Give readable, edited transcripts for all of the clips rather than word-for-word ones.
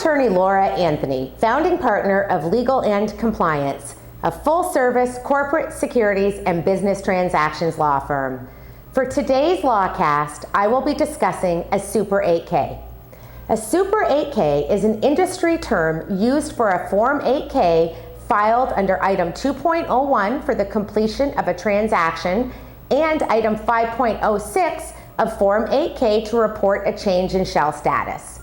attorney Laura Anthony, founding partner of Legal and Compliance, a full-service corporate securities and business transactions law firm. For today's Lawcast, I will be discussing a Super 8K. A Super 8K is an industry term used for a Form 8K filed under Item 2.01 for the completion of a transaction and Item 5.06 of Form 8K to report a change in shell status.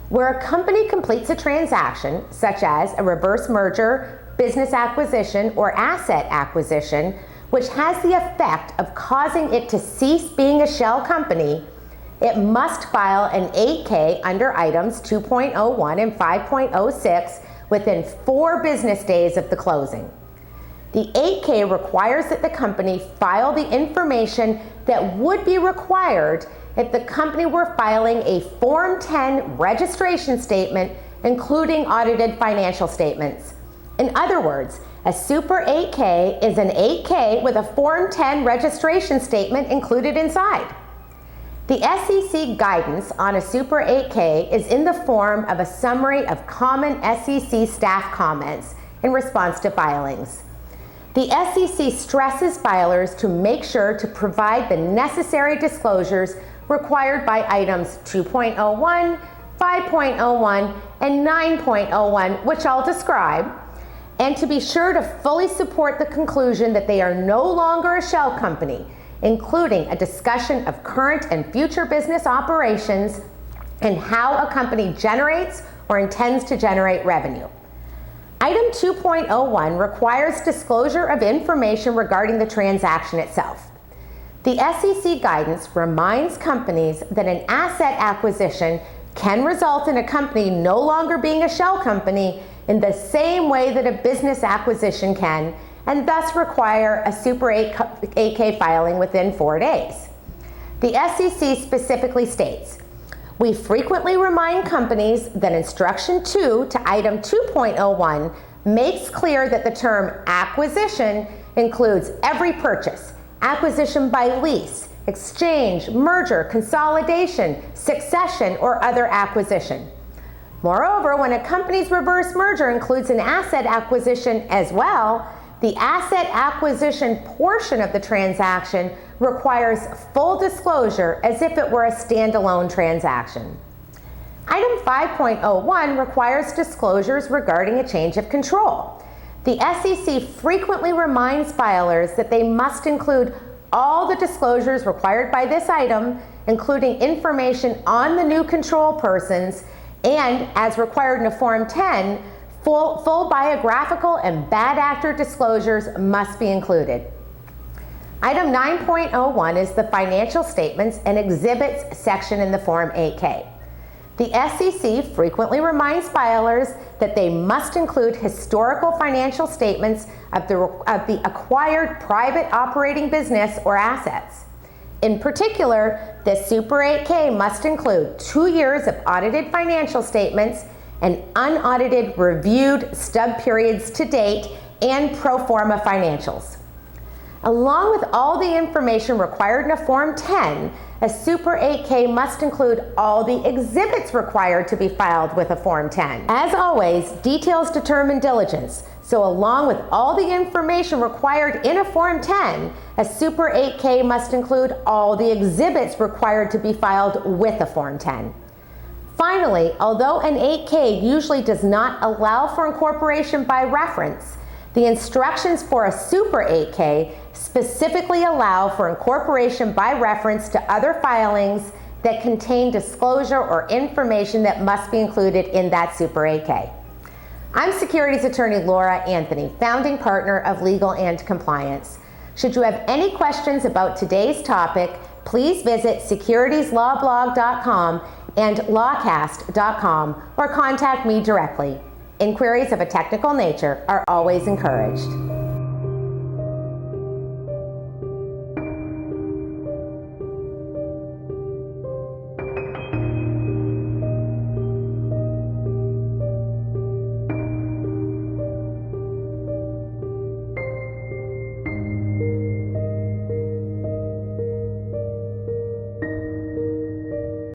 Where a company completes a transaction, such as a reverse merger, business acquisition, or asset acquisition, which has the effect of causing it to cease being a shell company, it must file an 8K under items 2.01 and 5.06 within 4 business days of the closing. The 8K requires that the company file the information that would be required if the company were filing a Form 10 registration statement, including audited financial statements. In other words, a Super 8K is an 8K with a Form 10 registration statement included inside. The SEC guidance on a Super 8K is in the form of a summary of common SEC staff comments in response to filings. The SEC stresses filers to make sure to provide the necessary disclosures required by items 2.01, 5.01, and 9.01, which I'll describe, and to be sure to fully support the conclusion that they are no longer a shell company, including a discussion of current and future business operations and how a company generates or intends to generate revenue. Item 2.01 requires disclosure of information regarding the transaction itself. The SEC guidance reminds companies that an asset acquisition can result in a company no longer being a shell company in the same way that a business acquisition can, and thus require a Super 8K filing within 4 days. The SEC specifically states, "We frequently remind companies that Instruction 2 to Item 2.01 makes clear that the term acquisition includes every purchase, acquisition by lease, exchange, merger, consolidation, succession, or other acquisition. Moreover, when a company's reverse merger includes an asset acquisition as well, the asset acquisition portion of the transaction requires full disclosure as if it were a standalone transaction." Item 5.01 requires disclosures regarding a change of control. The SEC frequently reminds filers that they must include all the disclosures required by this item, including information on the new control persons, and, as required in a Form 10, full biographical and bad actor disclosures must be included. Item 9.01 is the financial statements and exhibits section in the Form 8K. The SEC frequently reminds filers that they must include historical financial statements of the acquired private operating business or assets. In particular, the Super 8K must include 2 years of audited financial statements and unaudited reviewed stub periods to date and pro forma financials. Along with all the information required in a Form 10, a Super 8K must include all the exhibits required to be filed with a Form 10. As always, details determine diligence, so along with all the information required in a Form 10, a Super 8K must include all the exhibits required to be filed with a Form 10. Finally, although an 8K usually does not allow for incorporation by reference, the instructions for a Super 8K specifically allow for incorporation by reference to other filings that contain disclosure or information that must be included in that Super 8K. I'm securities attorney Laura Anthony, founding partner of Legal and Compliance. Should you have any questions about today's topic, please visit securitieslawblog.com and lawcast.com or contact me directly. Inquiries of a technical nature are always encouraged.